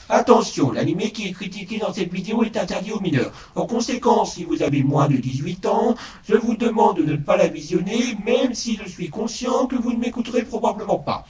Attention, l'animé qui est critiqué dans cette vidéo est interdit aux mineurs. En conséquence, si vous avez moins de 18 ans, je vous demande de ne pas la visionner, même si je suis conscient que vous ne m'écouterez probablement pas.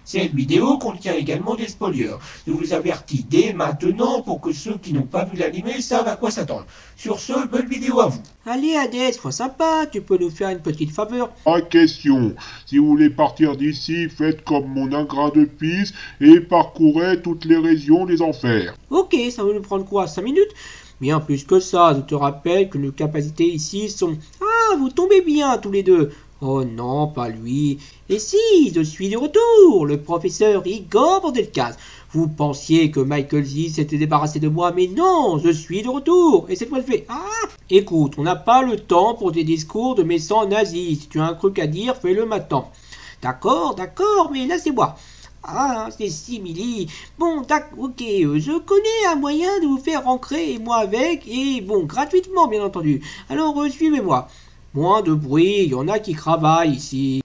Cette vidéo contient également des spoilers. Je vous avertis dès maintenant pour que ceux qui n'ont pas vu l'animé savent à quoi s'attendre. Sur ce, bonne vidéo à vous. Allez Hades, sois sympa, tu peux nous faire une petite faveur? Pas question. Si vous voulez partir d'ici, faites comme mon ingrat de fils et parcourez toutes les régions des enfers. Ok, ça va nous prendre quoi, 5 minutes? Bien plus que ça, je te rappelle que nos capacités ici sont... Ah, vous tombez bien tous les deux. Oh non, pas lui. Et si, je suis de retour, le professeur Igor Bordelcaz. Vous pensiez que Michael Z s'était débarrassé de moi, mais non, je suis de retour. Et cette fois, je fais... Ah, écoute, on n'a pas le temps pour des discours de méchants nazis. Si tu as un truc à dire, fais-le maintenant. D'accord, mais là, c'est moi. Ah, c'est simili. Bon, ok, je connais un moyen de vous faire rentrer, et moi avec, et bon, gratuitement, bien entendu. Alors, suivez-moi. Moins de bruit, il y en a qui travaillent ici.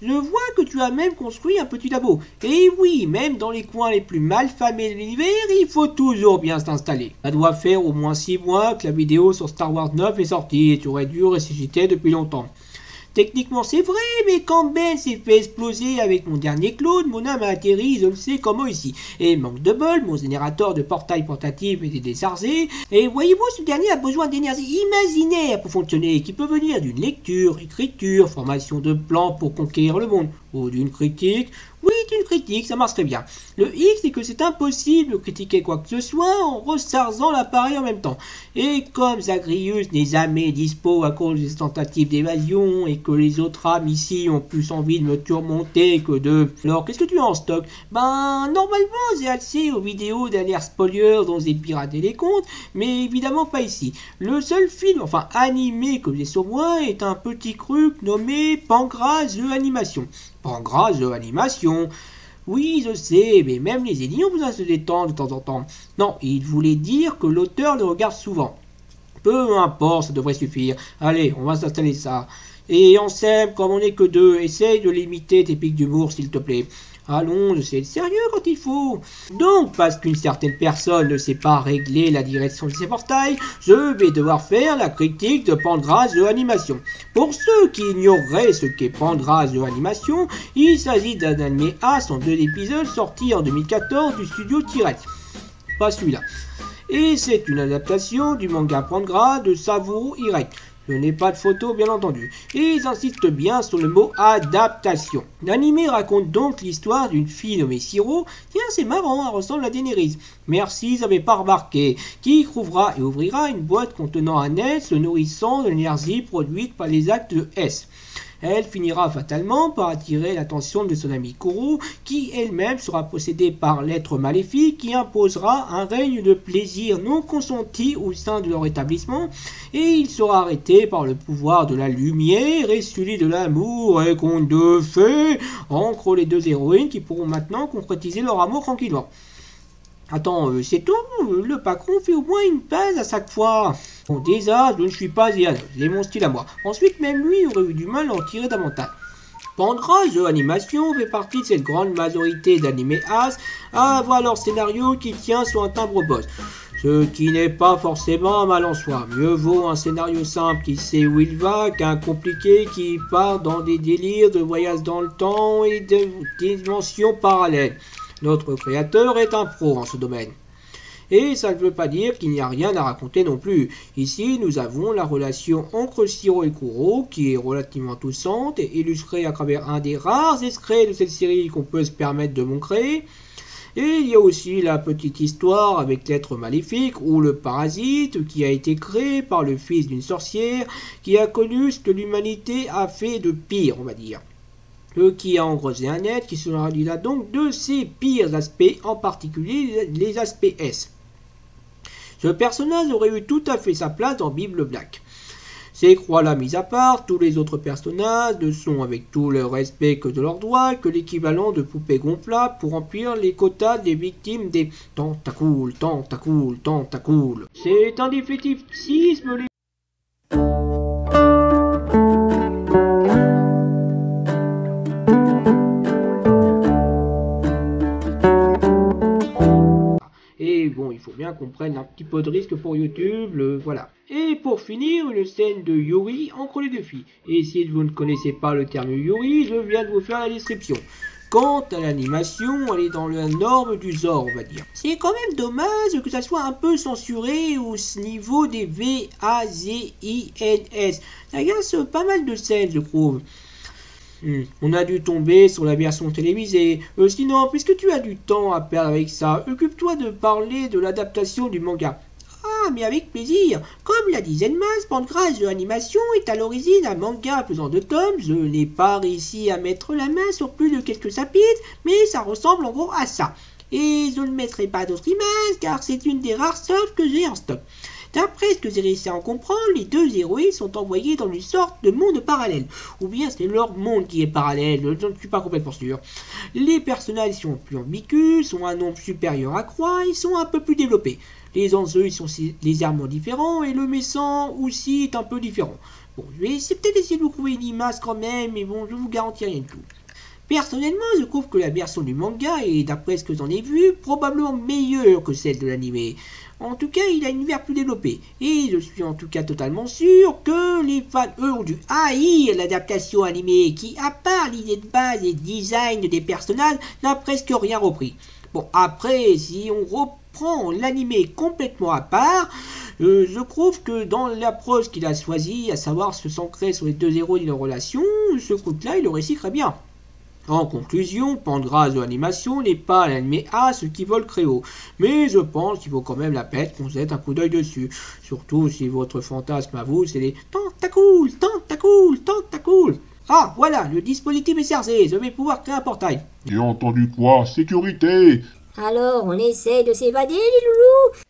Je vois que tu as même construit un petit labo. Et oui, même dans les coins les plus malfamés de l'univers, il faut toujours bien s'installer. Ça doit faire au moins 6 mois que la vidéo sur Star Wars 9 est sortie et tu aurais dû ressusciter depuis longtemps. Techniquement c'est vrai, mais quand Ben s'est fait exploser avec mon dernier clone, mon âme a atterri, je ne sais comment ici. Et manque de bol, mon générateur de portail portatif était déchargé, et voyez-vous, ce dernier a besoin d'énergie imaginaire pour fonctionner, qui peut venir d'une lecture, écriture, formation de plans pour conquérir le monde, ou d'une critique. Oui, d'une critique, ça marche très bien. Le X, c'est que c'est impossible de critiquer quoi que ce soit en rechargeant l'appareil en même temps. Et comme Zagreus n'est jamais dispo à cause des tentatives d'évasion et que les autres âmes ici ont plus envie de me surmonter que de... Alors, qu'est-ce que tu as en stock? Ben, normalement, j'ai accès aux vidéos d'alerte spoiler dont j'ai piraté les comptes, mais évidemment pas ici. Le seul film, enfin animé que j'ai sur moi est un petit truc nommé Pancras The Animation. Pancras The Animation. Oui, je sais, mais même les ennemis ont besoin de se détendre de temps en temps. Non, il voulait dire que l'auteur le regarde souvent. Peu importe, ça devrait suffire. Allez, on va s'installer ça. Et Ansem, comme on n'est que deux, essaye de limiter tes pics d'humour, s'il te plaît. Allons, je sais être sérieux quand il faut. Donc, parce qu'une certaine personne ne sait pas régler la direction de ses portails, je vais devoir faire la critique de Pancras The Animation. Pour ceux qui ignoreraient ce qu'est Pancras The Animation, il s'agit d'un animé As en 2 épisodes sorti en 2014 du studio Tirette. Pas celui-là. Et c'est une adaptation du manga Pancras de Savoru Hirek. Je n'ai pas de photo, bien entendu. Et ils insistent bien sur le mot adaptation. L'anime raconte donc l'histoire d'une fille nommée Shiro. Tiens, c'est marrant, elle ressemble à Daenerys. Merci, j'avais pas remarqué. Qui trouvera et ouvrira une boîte contenant un S se nourrissant de l'énergie produite par les actes de S. Elle finira fatalement par attirer l'attention de son amie Koro, qui elle-même sera possédée par l'être maléfique qui imposera un règne de plaisir non consenti au sein de leur établissement, et il sera arrêté par le pouvoir de la lumière et celui de l'amour, et conte de fées entre les deux héroïnes qui pourront maintenant concrétiser leur amour tranquillement. Attends, c'est tout? Le patron fait au moins une page à chaque fois. Bon, déjà, je ne suis pas Zian, j'ai mon style à moi. Ensuite, même lui aurait eu du mal à en tirer davantage. Pancras The Animation fait partie de cette grande majorité d'animés As à avoir leur scénario qui tient sur un timbre boss. Ce qui n'est pas forcément mal en soi. Mieux vaut un scénario simple qui sait où il va qu'un compliqué qui part dans des délires de voyage dans le temps et de dimensions parallèles. Notre créateur est un pro en ce domaine. Et ça ne veut pas dire qu'il n'y a rien à raconter non plus. Ici, nous avons la relation entre Shiro et Kuro, qui est relativement touchante et illustrée à travers un des rares extraits de cette série qu'on peut se permettre de montrer. Et il y a aussi la petite histoire avec l'être maléfique ou le parasite qui a été créé par le fils d'une sorcière qui a connu ce que l'humanité a fait de pire, on va dire. Qui a engrosé un être qui sera là donc de ses pires aspects, en particulier les aspects S. Ce personnage aurait eu tout à fait sa place dans Bible Black. Ces croix-là mis à part, tous les autres personnages ne sont, avec tout le respect que de leurs droits, que l'équivalent de poupées gonflables pour remplir les quotas des victimes des tentacules. C'est un définitisme. qu'on prenne un petit peu de risque pour YouTube, voilà. Et pour finir, une scène de Yuri entre les deux filles. Et si vous ne connaissez pas le terme Yuri, je viens de vous faire la description. Quant à l'animation, elle est dans la norme du genre, on va dire. C'est quand même dommage que ça soit un peu censuré au niveau des VAZINS. Ça gâche pas mal de scènes, je trouve. On a dû tomber sur la version télévisée. Sinon, puisque tu as du temps à perdre avec ça, occupe-toi de parler de l'adaptation du manga. Ah, mais avec plaisir. Comme l'a dit Zenmas, Pancras de Animation est à l'origine un manga faisant 2 tomes. Je n'ai pas réussi à mettre la main sur plus de quelques chapitres, mais ça ressemble en gros à ça. Et je ne mettrai pas d'autres images, car c'est une des rares softs que j'ai en stock. D'après ce que j'ai réussi à en comprendre, les deux héroïnes sont envoyées dans une sorte de monde parallèle. Ou bien c'est leur monde qui est parallèle, je ne suis pas complètement sûr. Les personnages sont plus ambigus, sont un nombre supérieur à 3, ils sont un peu plus développés. Les enjeux ils sont légèrement différents et le méchant aussi est un peu différent. Bon, je vais peut-être essayer de vous trouver une image quand même, mais bon, je vous garantis rien du tout. Personnellement, je trouve que la version du manga est, d'après ce que j'en ai vu, probablement meilleure que celle de l'anime. En tout cas, il a un univers plus développé. Et je suis en tout cas totalement sûr que les fans, eux, ont dû haïr l'adaptation animée qui, à part l'idée de base et le design des personnages, n'a presque rien repris. Bon, après, si on reprend l'animé complètement à part, je trouve que dans l'approche qu'il a choisie, à savoir se centrer sur les deux héros et leurs relations, ce coup-là, il le réussit très bien. En conclusion, Pancras de l'animation n'est pas l'anime A ce qui vole Créo, mais je pense qu'il vaut quand même la peine qu'on jette un coup d'œil dessus. Surtout si votre fantasme à vous, c'est les tentacules, tentacules, tentacules. Ah, voilà, le dispositif est chargé, je vais pouvoir créer un portail. J'ai entendu quoi? Sécurité! Alors, on essaie de s'évader, les loulous?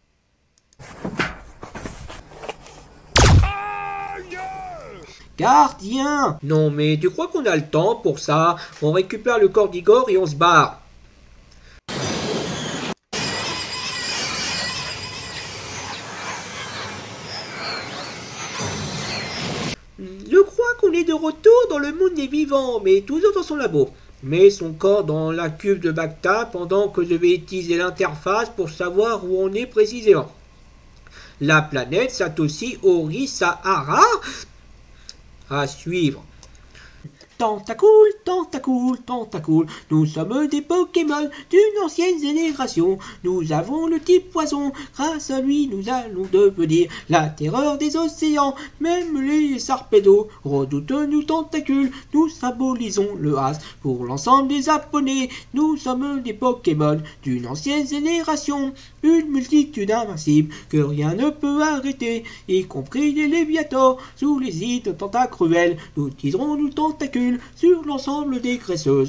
Gardien! Non mais tu crois qu'on a le temps pour ça? On récupère le corps d'Igor et on se barre. Je crois qu'on est de retour dans le monde des vivants, mais toujours dans son labo. Mets son corps dans la cuve de Bacta pendant que je vais utiliser l'interface pour savoir où on est précisément. La planète Satoshi Orisahara à suivre. Tentacool, tentacool, tentacool, nous sommes des Pokémon d'une ancienne génération. Nous avons le type poison, grâce à lui nous allons devenir la terreur des océans. Même les sarpédos redoutent nos tentacules, nous symbolisons le as. Pour l'ensemble des Japonais, nous sommes des Pokémon d'une ancienne génération. Une multitude invincible que rien ne peut arrêter, y compris les Léviathans sous les hydres tentacruels. Nous utiliserons nos tentacules sur l'ensemble des graisseuses.